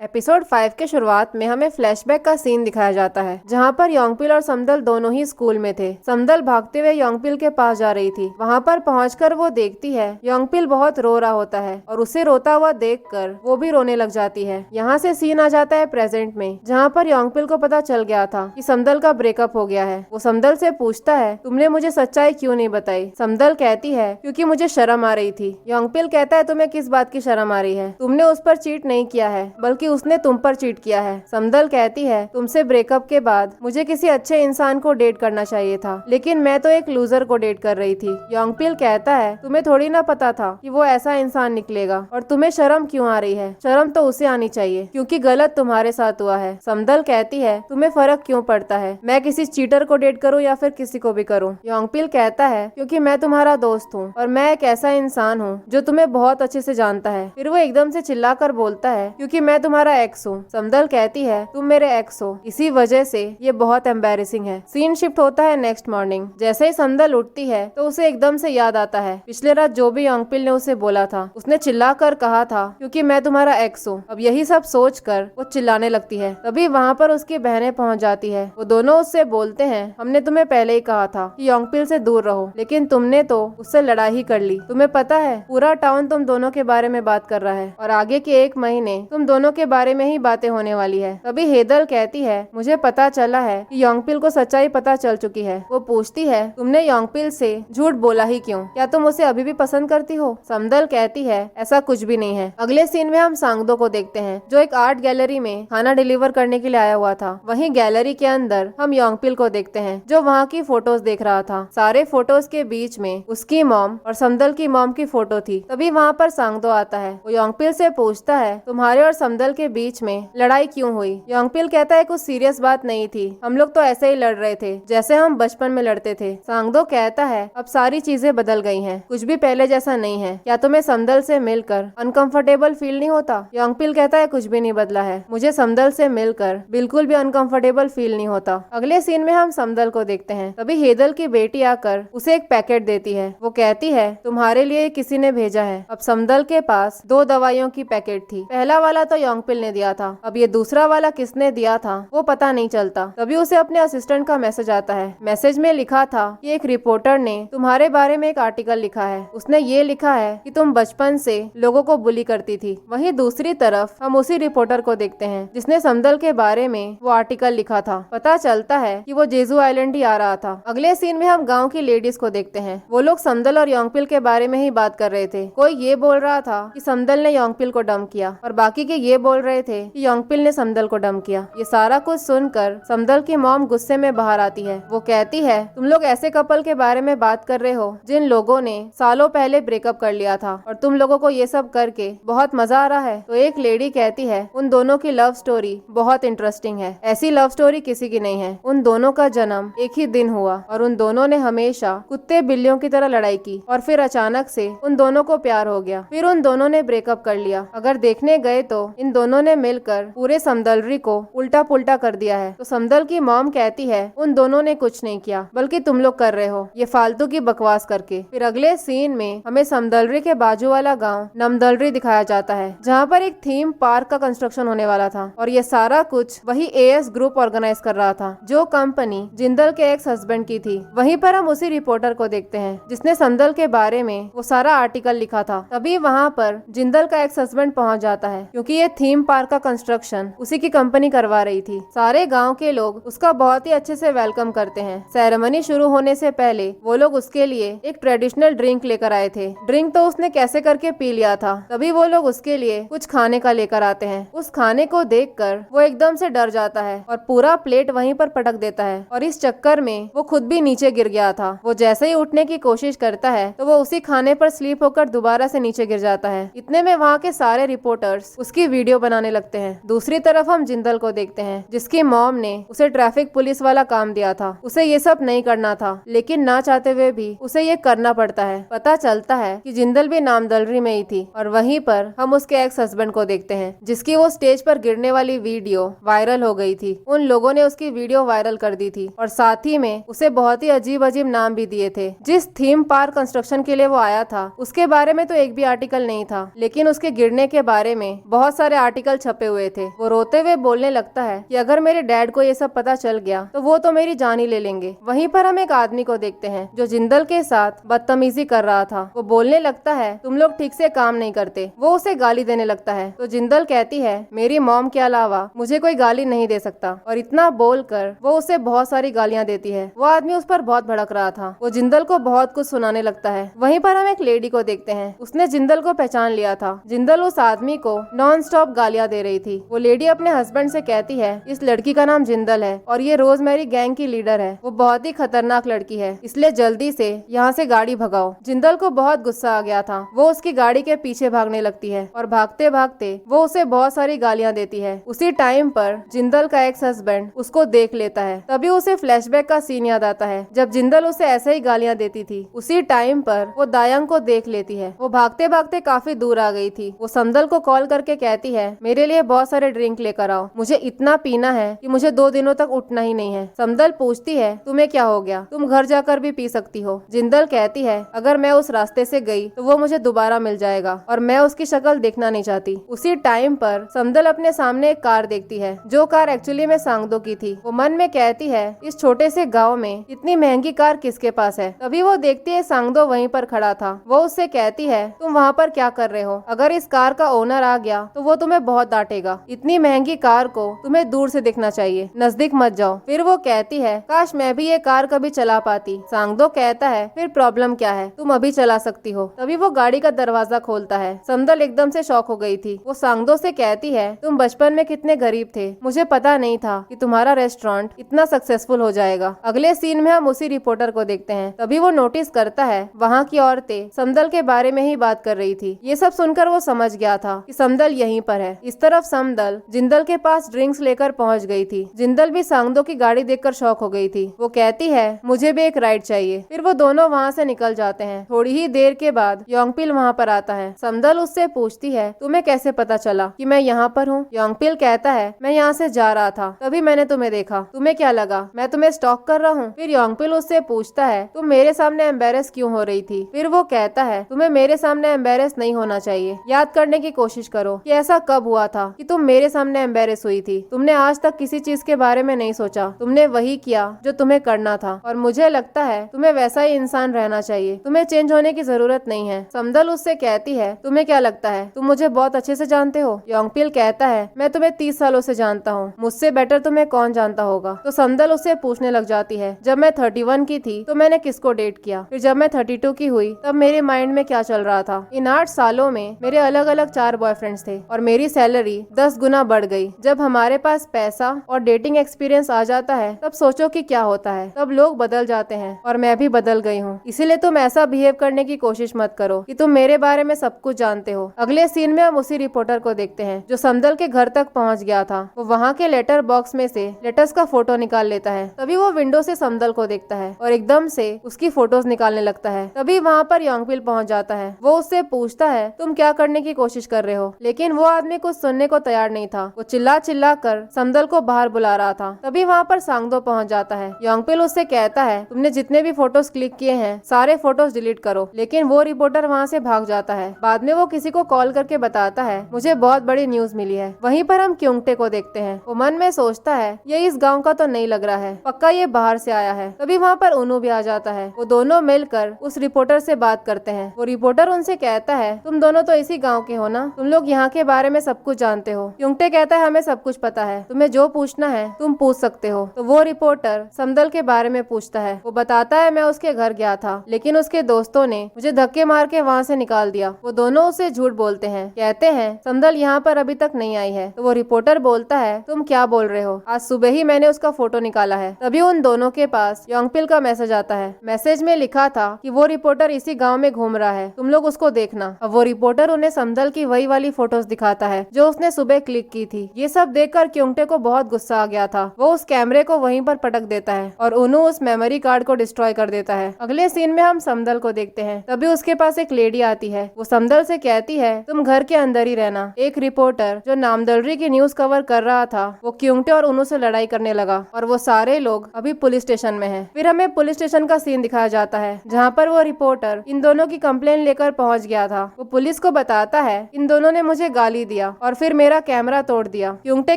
Episode 5 के शुरुआत में हमें फ्लैशबैक का सीन दिखाया जाता है जहां पर योंगपिल और समदल दोनों ही स्कूल में थे। समदल भागते हुए योंगपिल के पास जा रही थी। वहां पर पहुंचकर वो देखती है योंगपिल बहुत रो रहा होता है और उसे रोता हुआ देखकर वो भी रोने लग जाती है। यहाँ से सीन आ जाता है प्रेजेंट में जहाँ पर योंगपिल को पता चल गया था कि समदल का ब्रेकअप हो गया है। वो समदल से पूछता है तुमने मुझे सच्चाई क्यों नहीं बताई। समदल कहती है क्योंकि मुझे शर्म आ रही थी। योंगपिल कहता है तुम्हें किस बात की शर्म आ रही है, तुमने उस पर चीट नहीं किया है बल्कि उसने तुम पर चीट किया है। समदल कहती है तुमसे ब्रेकअप के बाद मुझे किसी अच्छे इंसान को डेट करना चाहिए था लेकिन मैं तो एक लूजर को डेट कर रही थी। योंगपिल कहता है तुम्हें थोड़ी ना पता था कि वो ऐसा इंसान निकलेगा और तुम्हें शर्म क्यों आ रही है। शर्म तो उसे आनी चाहिए क्योंकि गलत तुम्हारे साथ हुआ है। समदल कहती है तुम्हें फर्क क्यों पड़ता है मैं किसी चीटर को डेट करूँ या फिर किसी को भी करूँ। योंगपिल कहता है क्योंकि मैं तुम्हारा दोस्त हूँ और मैं एक ऐसा इंसान हूँ जो तुम्हें बहुत अच्छे से जानता है। फिर वो एकदम से चिल्लाकर बोलता है क्योंकि मैं तुम्हारा एक्स हूँ। समदल कहती है तुम मेरे एक्स हो, इसी वजह से ये बहुत एम्बैरेसिंग है। सीन शिफ्ट होता है नेक्स्ट मॉर्निंग। जैसे ही समदल उठती है तो उसे एकदम से याद आता है पिछले रात जो भी योंगपिल ने उसे बोला था। उसने चिल्लाकर कहा था क्योंकि मैं तुम्हारा एक्स हूँ। अब यही सब सोचकर वो चिल्लाने लगती है। तभी वहाँ पर उसकी बहनें पहुँच जाती है। वो दोनों उससे बोलते हैं हमने तुम्हें पहले ही कहा था कि योंगपिल से दूर रहो लेकिन तुमने तो उससे लड़ाई ही कर ली। तुम्हें पता है पूरा टाउन तुम दोनों के बारे में बात कर रहा है और आगे के 1 महीने तुम दोनों के बारे में ही बातें होने वाली है। तभी हेदल कहती है मुझे पता चला है कि योंगपिल को सच्चाई पता चल चुकी है। वो पूछती है तुमने योंगपिल से झूठ बोला ही क्यों, क्या तुम उसे अभी भी पसंद करती हो। समदल कहती है ऐसा कुछ भी नहीं है। अगले सीन में हम सांगदो को देखते हैं जो एक आर्ट गैलरी में खाना डिलीवर करने के लिए आया हुआ था। वहीं गैलरी के अंदर हम योंगपिल को देखते हैं जो वहाँ की फोटोज देख रहा था। सारे फोटोज के बीच में उसकी मॉम और समदल की मॉम की फोटो थी। तभी वहाँ पर सांगदो आता है। वो योंगपिल से पूछता है तुम्हारे और समदल के बीच में लड़ाई क्यों हुई। योंगपिल कहता है कुछ सीरियस बात नहीं थी, हम लोग तो ऐसे ही लड़ रहे थे जैसे हम बचपन में लड़ते थे। सांगदो कहता है अब सारी चीजें बदल गई हैं, कुछ भी पहले जैसा नहीं है। क्या तुम्हें समदल से मिलकर अनकंफर्टेबल फील नहीं होता। योंगपिल कहता है कुछ भी नहीं बदला है, मुझे समदल से मिलकर बिल्कुल भी अनकंफर्टेबल फील नहीं होता। अगले सीन में हम समदल को देखते हैं। तभी हेदल की बेटी आकर उसे एक पैकेट देती है। वो कहती है तुम्हारे लिए किसी ने भेजा है। अब समदल के पास 2 दवाइयों की पैकेट थी। पहला वाला तो योंगपिल ने दिया था, अब ये दूसरा वाला किसने दिया था वो पता नहीं चलता। तभी उसे अपने असिस्टेंट का मैसेज आता है। मैसेज में लिखा था कि एक रिपोर्टर ने तुम्हारे बारे में एक आर्टिकल लिखा है। उसने ये लिखा है कि तुम बचपन से लोगों को बुली करती थी। वहीं दूसरी तरफ हम उसी रिपोर्टर को देखते हैं जिसने समदल के बारे में वो आर्टिकल लिखा था। पता चलता है कि वो जेजू आइलैंड ही आ रहा था। अगले सीन में हम गाँव की लेडीज को देखते हैं। वो लोग समदल और योंगपिल के बारे में ही बात कर रहे थे। कोई ये बोल रहा था कि समदल ने योंगपिल को डंप किया और बाकी के ये बोल रहे थे कि योंगपिल ने समदल को डंप किया। ये सारा कुछ सुनकर समदल की मॉम गुस्से में बाहर आती है। वो कहती है तुम लोग ऐसे कपल के बारे में बात कर रहे हो जिन लोगों ने सालों पहले ब्रेकअप कर लिया था और तुम लोगों को ये सब करके बहुत मजा आ रहा है। तो एक लेडी कहती है उन दोनों की लव स्टोरी बहुत इंटरेस्टिंग है, ऐसी लव स्टोरी किसी की नहीं है। उन दोनों का जन्म एक ही दिन हुआ और उन दोनों ने हमेशा कुत्ते बिल्लियों की तरह लड़ाई की और फिर अचानक से उन दोनों को प्यार हो गया। फिर उन दोनों ने ब्रेकअप कर लिया। अगर देखने गए तो इन दोनों ने मिलकर पूरे समदलरी को उल्टा पुल्टा कर दिया है। तो समदल की मॉम कहती है उन दोनों ने कुछ नहीं किया बल्कि तुम लोग कर रहे हो ये फालतू की बकवास करके। फिर अगले सीन में हमें समदलरी के बाजू वाला गांव नमदलरी दिखाया जाता है जहां पर एक थीम पार्क का कंस्ट्रक्शन होने वाला था और ये सारा कुछ वही एएस ग्रुप ऑर्गेनाइज कर रहा था जो कंपनी जिंदल के एक्स हस्बैंड की थी। वहीं पर हम उसी रिपोर्टर को देखते हैं जिसने समदल के बारे में वो सारा आर्टिकल लिखा था। तभी वहाँ पर जिंदल का एक्स हस्बैंड पहुँच जाता है क्योंकि ये थीम पार्क का कंस्ट्रक्शन उसी की कंपनी करवा रही थी। सारे गांव के लोग उसका बहुत ही अच्छे से वेलकम करते हैं। सेरेमनी शुरू होने से पहले वो लोग उसके लिए एक ट्रेडिशनल ड्रिंक लेकर आए थे। ड्रिंक तो उसने कैसे करके पी लिया था। तभी वो लोग उसके लिए कुछ खाने का लेकर आते हैं। उस खाने को देखकर वो एकदम से डर जाता है और पूरा प्लेट वहीं पर पटक देता है और इस चक्कर में वो खुद भी नीचे गिर गया था। वो जैसे ही उठने की कोशिश करता है तो वो उसी खाने पर स्लीप होकर दोबारा से नीचे गिर जाता है। इतने में वहाँ के सारे रिपोर्टर्स उसकी वीडियो बनाने लगते हैं। दूसरी तरफ हम जिंदल को देखते हैं जिसकी मॉम ने उसे ट्रैफिक पुलिस वाला काम दिया था। उसे ये सब नहीं करना था लेकिन ना चाहते हुए भी उसे ये करना पड़ता है। पता चलता है कि जिंदल भी नामदलरी में ही थी और वहीं पर हम उसके एक्स हस्बैंड को देखते हैं जिसकी वो स्टेज पर गिरने वाली वीडियो वायरल हो गई थी। उन लोगों ने उसकी वीडियो वायरल कर दी थी और साथ ही में उसे बहुत ही अजीब अजीब नाम भी दिए थे। जिस थीम पार्क कंस्ट्रक्शन के लिए वो आया था उसके बारे में तो एक भी आर्टिकल नहीं था लेकिन उसके गिरने के बारे में बहुत सारे आर्टिकल छपे हुए थे। वो रोते हुए बोलने लगता है कि अगर मेरे डैड को ये सब पता चल गया तो वो तो मेरी जान ही ले लेंगे। वहीं पर हम एक आदमी को देखते हैं जो जिंदल के साथ बदतमीजी कर रहा था। वो बोलने लगता है तुम लोग ठीक से काम नहीं करते। वो उसे गाली देने लगता है तो जिंदल कहती है मेरी मॉम के अलावा मुझे कोई गाली नहीं दे सकता, और इतना बोलकर वो उसे बहुत सारी गालियां देती है। वो आदमी उस पर बहुत भड़क रहा था। वो जिंदल को बहुत कुछ सुनाने लगता है। वहीं पर हम एक लेडी को देखते हैं। उसने जिंदल को पहचान लिया था। जिंदल उस आदमी को नॉन स्टॉप गालियां दे रही थी। वो लेडी अपने हस्बैंड से कहती है इस लड़की का नाम जिंदल है और ये रोजमेरी गैंग की लीडर है। वो बहुत ही खतरनाक लड़की है, इसलिए जल्दी से यहाँ से गाड़ी भगाओ। जिंदल को बहुत गुस्सा आ गया था। वो उसकी गाड़ी के पीछे भागने लगती है और भागते भागते वो उसे बहुत सारी गालियां देती है। उसी टाइम पर जिंदल का एक्स हस्बैंड उसको देख लेता है। तभी उसे फ्लैशबैक का सीन याद आता है जब जिंदल उसे ऐसे ही गालियां देती थी। उसी टाइम पर वो दायंग को देख लेती है। वो भागते भागते काफी दूर आ गई थी। वो समदल को कॉल करके कहती है मेरे लिए बहुत सारे ड्रिंक लेकर आओ, मुझे इतना पीना है कि मुझे 2 दिनों तक उठना ही नहीं है। समदल पूछती है तुम्हें क्या हो गया, तुम घर जाकर भी पी सकती हो। जिंदल कहती है अगर मैं उस रास्ते से गई तो वो मुझे दोबारा मिल जाएगा और मैं उसकी शक्ल देखना नहीं चाहती। उसी टाइम पर समदल अपने सामने एक कार देखती है जो कार एक्चुअली में सांगदो की थी। वो मन में कहती है इस छोटे से गाँव में इतनी महंगी कार किसके पास है। तभी वो देखती है सांगदो वहीं पर खड़ा था। वो उससे कहती है तुम वहाँ पर क्या कर रहे हो, अगर इस कार का ओनर आ गया तो वो तुम्हें बहुत डांटेगा। इतनी महंगी कार को तुम्हें दूर से देखना चाहिए, नजदीक मत जाओ। फिर वो कहती है काश मैं भी ये कार कभी चला पाती। सांगदो कहता है फिर प्रॉब्लम क्या है, तुम अभी चला सकती हो। तभी वो गाड़ी का दरवाजा खोलता है। समदल एकदम से शॉक हो गई थी। वो सांगदो से कहती है तुम बचपन में कितने गरीब थे, मुझे पता नहीं था कि तुम्हारा रेस्टोरेंट इतना सक्सेसफुल हो जाएगा। अगले सीन में हम उसी रिपोर्टर को देखते हैं। तभी वो नोटिस करता है वहाँ की औरतें समदल के बारे में ही बात कर रही थी। ये सब सुनकर वो समझ गया था कि समदल यहीं पर है। इस तरफ समदल जिंदल के पास ड्रिंक्स लेकर पहुंच गई थी। जिंदल भी सांगदो की गाड़ी देखकर शॉक हो गई थी। वो कहती है मुझे भी एक राइड चाहिए। फिर वो दोनों वहाँ से निकल जाते हैं। थोड़ी ही देर के बाद योंगपिल वहाँ पर आता है। समदल उससे पूछती है तुम्हें कैसे पता चला कि मैं यहाँ पर हूँ। योंगपिल कहता है मैं यहाँ से जा रहा था तभी मैंने तुम्हें देखा, तुम्हें क्या लगा मैं तुम्हें स्टॉक कर रहा हूँ। फिर योंगपिल उससे पूछता है तुम मेरे सामने एम्बेरस क्यों हो रही थी। फिर वो कहता है तुम्हें मेरे सामने एम्बेरस नहीं होना चाहिए। याद करने की कोशिश करो कि ऐसा कब हुआ था कि तुम मेरे सामने एम्बेरस हुई थी। तुमने आज तक किसी चीज के बारे में नहीं सोचा, तुमने वही किया जो तुम्हें करना था और मुझे लगता है तुम्हें वैसा ही इंसान रहना चाहिए, तुम्हें चेंज होने की जरूरत नहीं है। समदल उससे कहती है तुम्हें क्या लगता है तुम मुझे बहुत अच्छे से जानते हो। योंगपिल कहता है मैं तुम्हें 30 सालों से जानता हूँ, मुझसे बेटर तुम्हें कौन जानता होगा। तो समदल उससे पूछने लग जाती है जब मैं 31 की थी तो मैंने किसको डेट किया, फिर जब मैं 32 की हुई तब मेरे माइंड में क्या चल रहा था। इन 8 सालों में मेरे अलग अलग 4 बॉयफ्रेंड्स थे और मेरी सैलरी 10 गुना बढ़ गई। जब हमारे पास पैसा और डेटिंग एक्सपीरियंस आ जाता है तब सोचो कि क्या होता है, तब लोग बदल जाते हैं और मैं भी बदल गई हूँ। इसीलिए तुम ऐसा बिहेव करने की कोशिश मत करो कि तुम मेरे बारे में सब कुछ जानते हो। अगले सीन में हम उसी रिपोर्टर को देखते हैं जो समदल के घर तक पहुँच गया था। वो वहाँ के लेटर बॉक्स में से लेटर्स का फोटो निकाल लेता है। तभी वो विंडो से समदल को देखता है और एकदम से उसकी फोटोज निकालने लगता है। तभी वहाँ पर योंगपिल पहुँच जाता है। वो उससे पूछता है तुम क्या करने की कोशिश कर रहे हो, लेकिन वो आदमी कुछ सुनने को तैयार नहीं था। वो चिल्ला चिल्ला कर समदल को बाहर बुला रहा था। तभी वहाँ पर सांगदो पहुँच जाता है। योंगपिल उससे कहता है तुमने जितने भी फोटोज क्लिक किए हैं सारे फोटोज डिलीट करो, लेकिन वो रिपोर्टर वहाँ से भाग जाता है। बाद में वो किसी को कॉल करके बताता है मुझे बहुत बड़ी न्यूज मिली है। वहीं पर हम क्योंगटे को देखते हैं। वो मन में सोचता है ये इस गाँव का तो नहीं लग रहा है, पक्का ये बाहर से आया है। तभी वहाँ पर उनु भी आ जाता है। वो दोनों मिलकर उस रिपोर्टर से बात करते हैं। वो रिपोर्टर उनसे कहता है तुम दोनों तो इसी गांव के हो ना, तुम लोग यहाँ के बारे में सब कुछ जानते हो। क्योंकि कहता है हमें सब कुछ पता है, तुम्हें जो पूछना है तुम पूछ सकते हो। तो वो रिपोर्टर समदल के बारे में पूछता है। वो बताता है मैं उसके घर गया था लेकिन उसके दोस्तों ने मुझे धक्के मार के वहाँ से निकाल दिया। वो दोनों उसे झूठ बोलते हैं, कहते हैं समदल यहाँ पर अभी तक नहीं आई है। तो वो रिपोर्टर बोलता है तुम क्या बोल रहे हो, आज सुबह ही मैंने उसका फोटो निकाला है। तभी उन दोनों के पास योंगपिल का मैसेज आता है। मैसेज में लिखा था कि वो रिपोर्टर इसी गाँव में घूम रहा है, तुम लोग उसको देखना। अब वो रिपोर्टर उन्हें समदल की वही वाली फोटोज दिखाता है जो उसने सुबह क्लिक की थी। ये सब देखकर क्योंटे को बहुत गुस्सा आ गया था। वो उस कैमरे को वहीं पर पटक देता है और उन्हों उस मेमोरी कार्ड को डिस्ट्रॉय कर देता है। अगले सीन में हम समदल को देखते हैं। तभी उसके पास एक लेडी आती है। वो समदल से कहती है तुम घर के अंदर ही रहना। एक रिपोर्टर जो नामदलरी की न्यूज कवर कर रहा था वो क्योंटे और उन्हों से लड़ाई करने लगा और वो सारे लोग अभी पुलिस स्टेशन में है। फिर हमें पुलिस स्टेशन का सीन दिखाया जाता है जहाँ पर वो रिपोर्टर इन दोनों की कंप्लेन लेकर पहुँच गया था। वो पुलिस को बताता है इन दोनों ने मुझे गाली दी लिया और फिर मेरा कैमरा तोड़ दिया। क्योंटे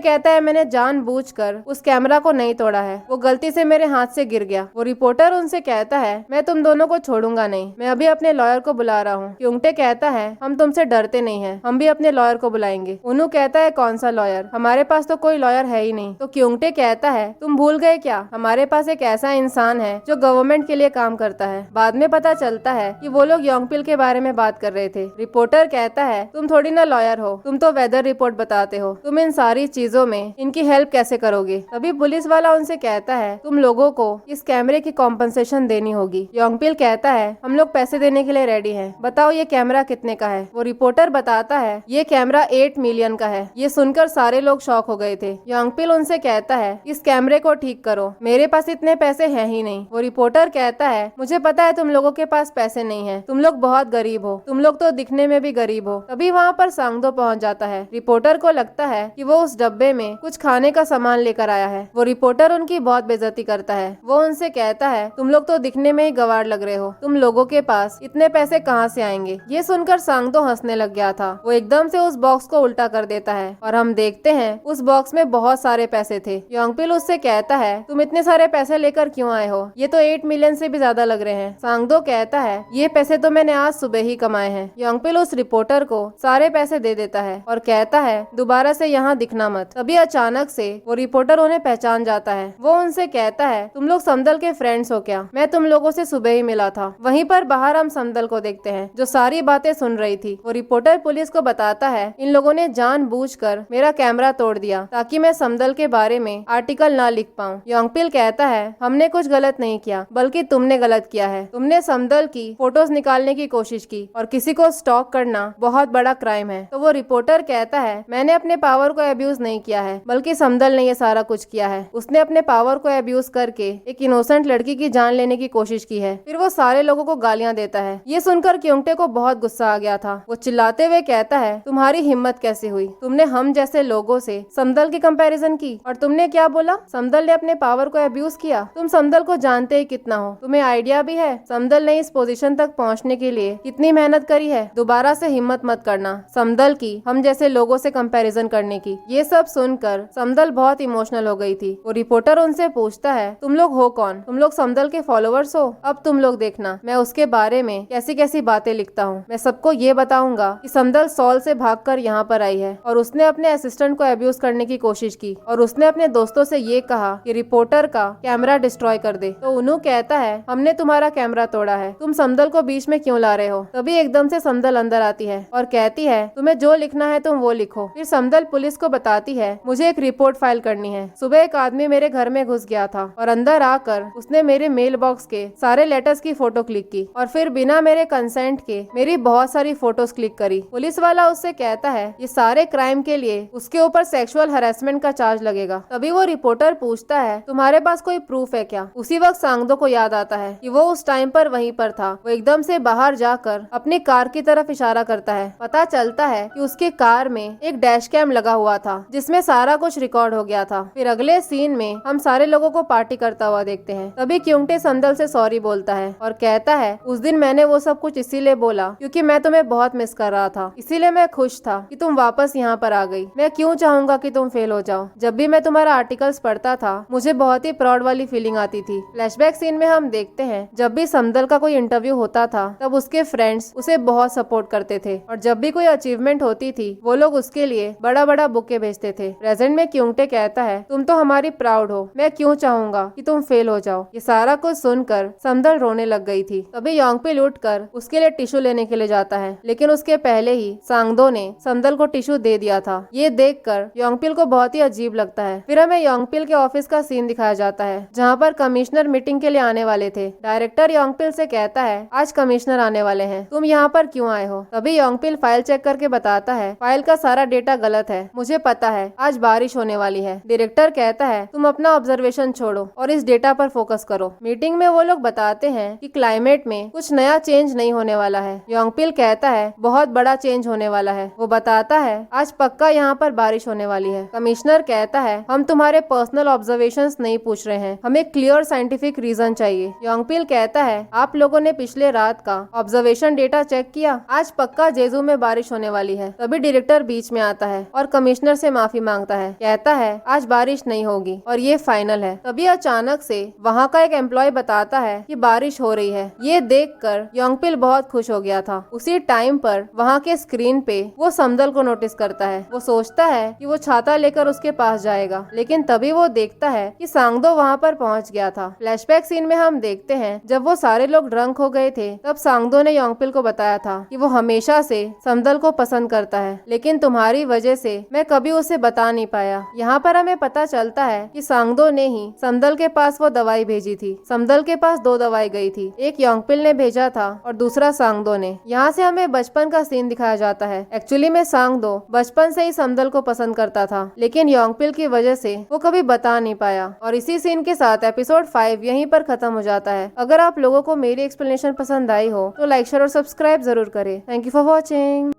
कहता है मैंने जानबूझकर उस कैमरा को नहीं तोड़ा है, वो गलती से मेरे हाथ से गिर गया। वो रिपोर्टर उनसे कहता है मैं तुम दोनों को छोड़ूंगा नहीं, मैं अभी अपने लॉयर को बुला रहा हूँ। क्योंटे कहता है हम तुमसे डरते नहीं है, हम भी अपने लॉयर को बुलाएंगे। उन्नू कहता है कौन सा लॉयर, हमारे पास तो कोई लॉयर है ही नहीं। तो क्योंटे कहता है तुम भूल गए क्या, हमारे पास एक ऐसा इंसान है जो गवर्नमेंट के लिए काम करता है। बाद में पता चलता है कि वो लोग योंगपिल के बारे में बात कर रहे थे। रिपोर्टर कहता है तुम थोड़ी ना लॉयर हो, तुम तो वेदर रिपोर्ट बताते हो, तुम इन सारी चीजों में इनकी हेल्प कैसे करोगे। तभी पुलिस वाला उनसे कहता है तुम लोगों को इस कैमरे की कॉम्पनसेशन देनी होगी। योंगपिल कहता है हम लोग पैसे देने के लिए रेडी हैं, बताओ ये कैमरा कितने का है। वो रिपोर्टर बताता है ये कैमरा 8 मिलियन का है। ये सुनकर सारे लोग शॉक हो गए थे। योंगपिल उनसे कहता है इस कैमरे को ठीक करो, मेरे पास इतने पैसे हैं ही नहीं। वो रिपोर्टर कहता है मुझे पता है तुम लोगों के पास पैसे नहीं है, तुम लोग बहुत गरीब हो, तुम लोग तो दिखने में भी गरीब हो। तभी वहाँ पर सांगदो पहुँच जाता है। रिपोर्टर को लगता है कि वो उस डब्बे में कुछ खाने का सामान लेकर आया है। वो रिपोर्टर उनकी बहुत बेइज्जती करता है। वो उनसे कहता है तुम लोग तो दिखने में ही गवार लग रहे हो, तुम लोगों के पास इतने पैसे कहाँ से आएंगे। ये सुनकर सांगदो हंसने लग गया था। वो एकदम से उस बॉक्स को उल्टा कर देता है और हम देखते हैं उस बॉक्स में बहुत सारे पैसे थे। योंगपिल उससे कहता है तुम इतने सारे पैसे लेकर क्यों आए हो, ये तो 8 मिलियन से भी ज्यादा लग रहे हैं। सांगदो कहता है ये पैसे तो मैंने आज सुबह ही कमाए हैं। योंगपिल उस रिपोर्टर को सारे पैसे दे देता है और कहता है दोबारा से यहाँ दिखना मत। तभी अचानक से वो रिपोर्टर उन्हें पहचान जाता है। वो उनसे कहता है तुम लोग समदल के फ्रेंड्स हो क्या, मैं तुम लोगों से सुबह ही मिला था। वहीं पर बाहर हम समदल को देखते हैं जो सारी बातें सुन रही थी। वो रिपोर्टर पुलिस को बताता है इन लोगों ने जानबूझकर मेरा कैमरा तोड़ दिया ताकि मैं समदल के बारे में आर्टिकल ना लिख पाऊँ। योंगपिल कहता है हमने कुछ गलत नहीं किया, बल्कि तुमने गलत किया है। तुमने समदल की फोटोज निकालने की कोशिश की और किसी को स्टॉक करना बहुत बड़ा क्राइम है। तो वो रिपोर्टर कहता है मैंने अपने पावर को अब्यूज नहीं किया है, बल्कि समदल ने ये सारा कुछ किया है। उसने अपने पावर को अब्यूज करके एक इनोसेंट लड़की की जान लेने की कोशिश की है। फिर वो सारे लोगों को गालियां देता है। ये सुनकर क्योंटे को बहुत गुस्सा आ गया था। वो चिल्लाते हुए कहता है तुम्हारी हिम्मत कैसे हुई, तुमने हम जैसे लोगों से समदल की कंपैरिजन की और तुमने क्या बोला, समदल ने अपने पावर को अब्यूज किया। तुम समदल को जानते ही कितना हो, तुम्हें आइडिया भी है समदल ने इस पोजीशन तक पहुंचने के लिए कितनी मेहनत करी है। दोबारा से हिम्मत मत करना समदल की हम जैसे लोगों से कंपैरिजन करने की। ये सब सुनकर समदल बहुत इमोशनल हो गई थी। वो रिपोर्टर उनसे पूछता है तुम लोग हो कौन, तुम लोग समदल के फॉलोअर्स हो। अब तुम लोग देखना मैं उसके बारे में कैसी कैसी बातें लिखता हूँ। मैं सबको ये बताऊंगा कि समदल सॉल से भागकर यहाँ पर आई है और उसने अपने असिस्टेंट को अब्यूज करने की कोशिश की और उसने अपने दोस्तों से ये कहा कि रिपोर्टर का कैमरा डिस्ट्रॉय कर दे। तो उन्नू कहता है हमने तुम्हारा कैमरा तोड़ा है, तुम समदल को बीच में क्यों ला रहे हो। तभी एकदम से समदल अंदर आती है और कहती है तुम्हें जो लिखना है तुम वो लिखो। फिर समदल पुलिस को बताती है मुझे एक रिपोर्ट फाइल करनी है। सुबह एक आदमी मेरे घर में घुस गया था और अंदर आकर उसने मेरे मेल बॉक्स के सारे लेटर्स की फोटो क्लिक की और फिर बिना मेरे कंसेंट के मेरी बहुत सारी फोटोज क्लिक करी। पुलिस वाला उससे कहता है ये सारे क्राइम के लिए उसके ऊपर सेक्सुअल हैरेसमेंट का चार्ज लगेगा। तभी वो रिपोर्टर पूछता है तुम्हारे पास कोई प्रूफ है क्या। उसी वक्त सांगदो को याद आता है कि वो उस टाइम पर वहीं पर था। वो एकदम से बाहर जाकर अपनी कार की तरफ इशारा करता है। पता चलता है कि उसकी कार में एक डैश कैम लगा हुआ था जिसमें सारा कुछ रिकॉर्ड हो गया था। फिर अगले सीन में हम सारे लोगों को पार्टी करता हुआ देखते हैं। तभी क्योंटे समदल से सॉरी बोलता है और कहता है उस दिन मैंने वो सब कुछ इसीलिए बोला क्योंकि मैं तुम्हें बहुत मिस कर रहा था, इसीलिए मैं खुश था कि तुम वापस यहाँ पर आ गई। मैं क्यों चाहूंगा कि तुम फेल हो जाओ। जब भी मैं तुम्हारा आर्टिकल्स पढ़ता था मुझे बहुत ही प्राउड वाली फीलिंग आती थी। फ्लैशबैक सीन में हम देखते हैं जब भी समदल का कोई इंटरव्यू होता था तब उसके फ्रेंड्स उसे बहुत सपोर्ट करते थे और जब भी कोई अचीवमेंट होती थी वो लोग उसके लिए बड़ा बड़ा बुके भेजते थे। प्रेजेंट में क्योंटे कहता है तुम तो हमारी प्राउड हो, मैं क्यों चाहूंगा कि तुम फेल हो जाओ। ये सारा कुछ सुनकर समदल रोने लग गई थी। तभी योंगपिल उठकर उसके लिए टिश्यू लेने के लिए जाता है, लेकिन उसके पहले ही सांगदो ने समदल को टिश्यू दे दिया था। ये देखकर योंगपिल को बहुत ही अजीब लगता है। फिर हमें योंगपिल के ऑफिस का सीन दिखाया जाता है जहाँ पर कमिश्नर मीटिंग के लिए आने वाले थे। डायरेक्टर योंगपिल से कहता है आज कमिश्नर आने वाले हैं, तुम यहाँ पर क्यों आए हो। तभी योंगपिल फाइल चेक करके बताता है फाइल का सारा डेटा गलत है, मुझे पता है आज बारिश होने वाली है। डायरेक्टर कहता है तुम अपना ऑब्जर्वेशन छोड़ो और इस डेटा पर फोकस करो। मीटिंग में वो लोग बताते हैं कि क्लाइमेट में कुछ नया चेंज नहीं होने वाला है। योंगपिल कहता है बहुत बड़ा चेंज होने वाला है। वो बताता है आज पक्का यहाँ पर बारिश होने वाली है। कमिश्नर कहता है हम तुम्हारे पर्सनल ऑब्जर्वेशंस नहीं पूछ रहे हैं, हमें क्लियर साइंटिफिक रीजन चाहिए। योंगपिल कहता है आप लोगों ने पिछले रात का ऑब्जर्वेशन डेटा चेक किया, आज पक्का जेजू में बारिश होने वाली है। तभी डायरेक्टर बीच में आता है और कमिश्नर से माफी मांगता है, कहता है आज बारिश नहीं होगी और ये फाइनल है। तभी अचानक से वहाँ का एक एम्प्लॉय बताता है कि बारिश हो रही है। ये देखकर योंगपिल बहुत खुश हो गया था। उसी टाइम पर वहाँ के स्क्रीन पे वो समदल को नोटिस करता है। वो सोचता है कि वो छाता लेकर उसके पास जाएगा, लेकिन तभी वो देखता है कि सांगदो वहाँ पर पहुँच गया था। फ्लैशबैक सीन में हम देखते हैं जब वो सारे लोग ड्रंक हो गए थे, तब सांगदो ने योंगपिल को बताया था कि वो हमेशा से समदल को पसंद करता है, लेकिन तुम्हारी वजह से मैं कभी उसे बता नहीं पाया। यहाँ पर हमें पता चलता है कि सांगदो ने ही समदल के पास वो दवाई भेजी थी। समदल के पास 2 दवाई गई थी, एक योंगपिल ने भेजा था और दूसरा सांगदो ने। यहाँ से हमें बचपन का सीन दिखाया जाता है। एक्चुअली में सांगदो बचपन से ही समदल को पसंद करता था, लेकिन योंगपिल की वजह से वो कभी बता नहीं पाया। और इसी सीन के साथ एपिसोड 5 यहीं पर खत्म हो जाता है। अगर आप लोगों को मेरी एक्सप्लेनेशन पसंद आई हो तो लाइक शेयर और सब्सक्राइब जरूर करें। Thank you for watching.